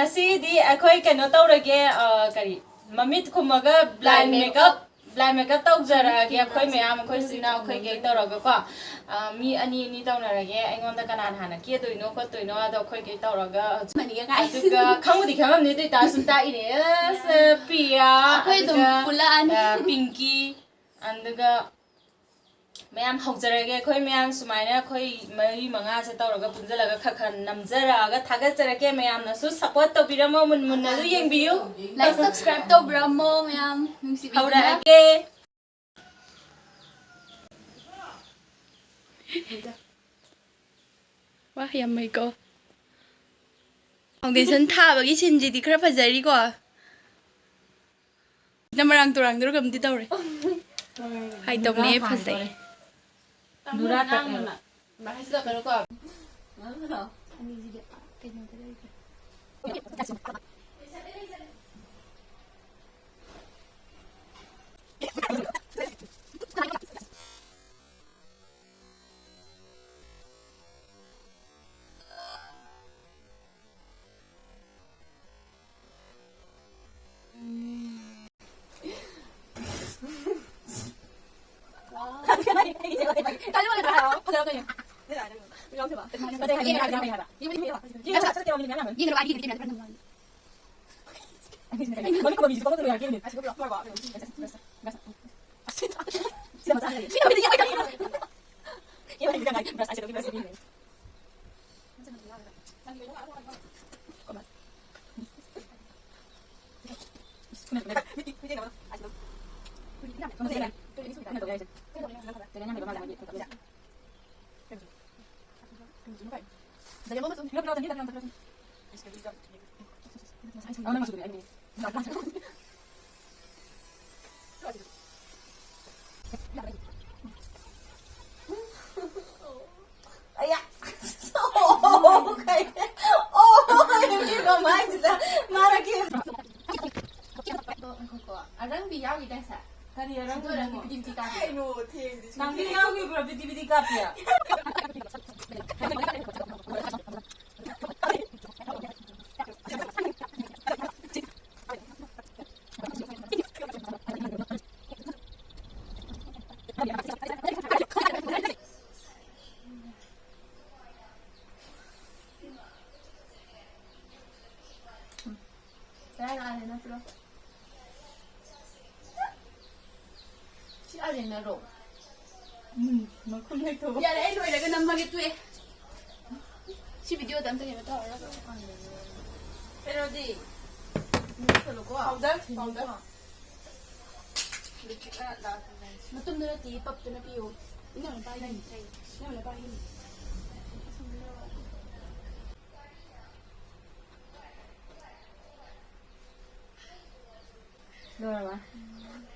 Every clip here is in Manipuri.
ngasi di akhoi kano tawrage kari mamit khumaga blind makeup tawjarage akhoi mayam akhoi sina akhoi ge tawraga ko mi ani tawnarage aingonda kanan hana ke doino ko toino ado akhoi ge tawraga aduga khangudi khamamni dui ta sunta ine pia akhoi dum pulaan pinky anduga ma'am हौजरगे खोई मैम सुमाइना खोई मरी मंगा से तौरगा पुंजलगा खखन नमजरागा थागचरके मैम नसु सपोर्ट तौबिरमो मुन्नदु येंबियु लाइक सब्सक्राइब तौब्रमो मैम नुंसिबि हौरागे वा यम्मैको फाउंडेशन थाबगी सिनजिदि खरा फजरिको नमरंग तुरंग दुरगमदि तौरे हाय तौने फजै Durat tak ya? Bahas tak kalau kau. Mana? Ini juga kena tadi. Kali mana dah? Pasal apa ni? Ni dah. Ni dah apa? Pasal ni dah. Ni dah. Ni dah. Pasal ni dah. Ni dah bagi kita dah pernah. Mana kau biji kau tu yang ni? Asyik kau apa? Asyik. Siapa sahaja. Siapa dia yang kau? Yang mana dia nak? Beras asyik beras ni. Arang biar kita sah. Tadi arang tu arang piti kapi. Nanti yang kita berapa piti kapi ya? Saya nak ada nak ada na ro. Makulay to. Ya dai doi daga nan mage tuwe. Si video dan ta yata ora ro. Pero di. Solo ko. Powder. Matum na ti pap to na piyo. Ina na pa yin. Ina na pa yin. Dora ba?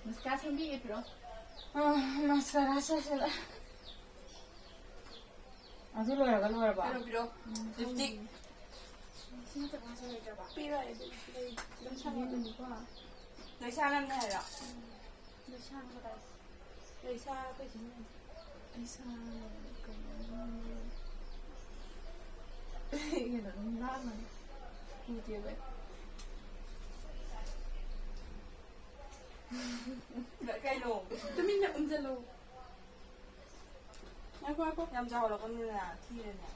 Mas kasan bi pero. Mascara sila. Aduh luar ba? Pero. Lipstick. Sino ta pa sa letra ba? Pira ito. Dum sa mo dun ko. Dai sana na ra. Dum sa ko ta. Dai sa ko sin. Dai sa ko. Yan ang naman. Hindi ba? Gak kayak lo. Dumi na unzalo. Aku yang jauh lah kan ni lah, tiada.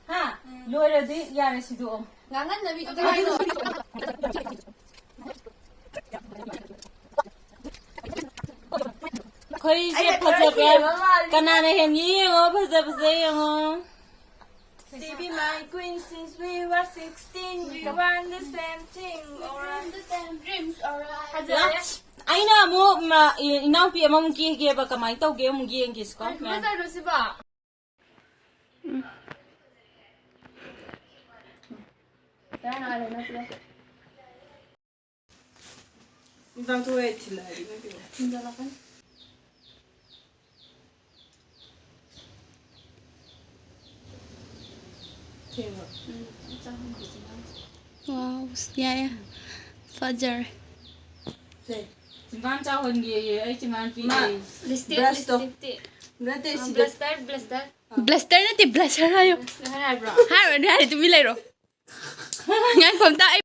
Ha, lo ada di yang situ om. Ngangan na video tayo. Koi siya pasapin. Kanana hengi yung pasapin yung. See be my queen since we were 16. We want the same thing. Around the same dreams, alright. Ay na mo inaw piya mo mungkin ba kamay tau ge mungkin gis ko. Masa ro si ba? Saya na ala na sila. Ibang tuwe sila. Tinggal kan? Wow, yeah. Fajar. Ciman cahon ye, ay ciman pi. Lipstick. Blaster. Blaster. Bluster na ti bluster hayo. Hari tumi lay ro. Ngan kom ta ay.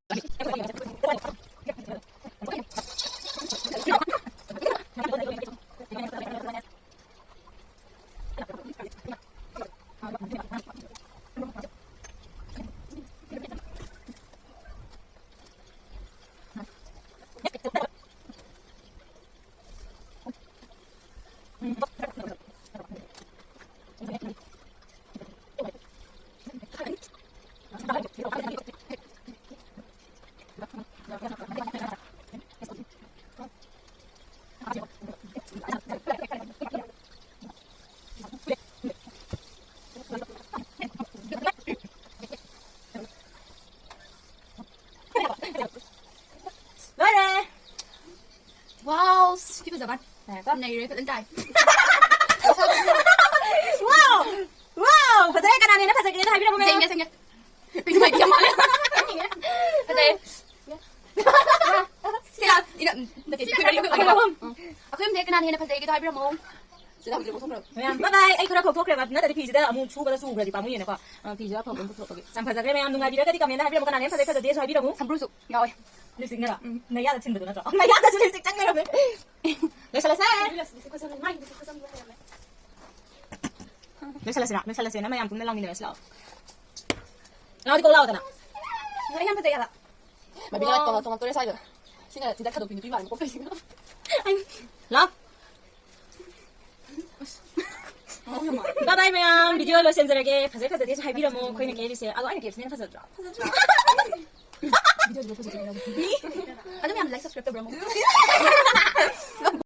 Wow, cái bây giờ bạn này đấy vẫn dài. Wow! Wow! Phải cái này nó phải cái này biết không em? Xem nghe. Bình thường kiếm lại. Cái này. Cái nào? Đi đợi. Để Aku em thấy cái này nó phải cái thôi biết không? Sẽ làm gì cũng không được. Bye bye. Ay kura ko ko krema na tadi pizza da amu chu ba su ga di pamu yene ko. Pizza pa ko ko. Sam fa zagre me am dunga di ka di kamena ha bi mo kana ne fa ka de so bi da mu. Sam brusu. Rồi. Lipstick ngara. Na ya da tin da na to. Na ya da lipstick chang ngara me. Le sala sa. Le sala sa na mayam tung na lang ni na sala. Na di ko lawa ta na. Cái em phải dạy là. Mà bây giờ còn tôi sai rồi. Xin là 진짜 카드 비누 비만 먹고 있어. Anh. Lo. Bye bye ma'am. Video lo sensor에게 파셀파셀 대해서 할 비라모 거기는 게리세요. 아, 아니 게리세요. 파셀 줘. Video được phơi rồi. Anh em like subscribe cho bro.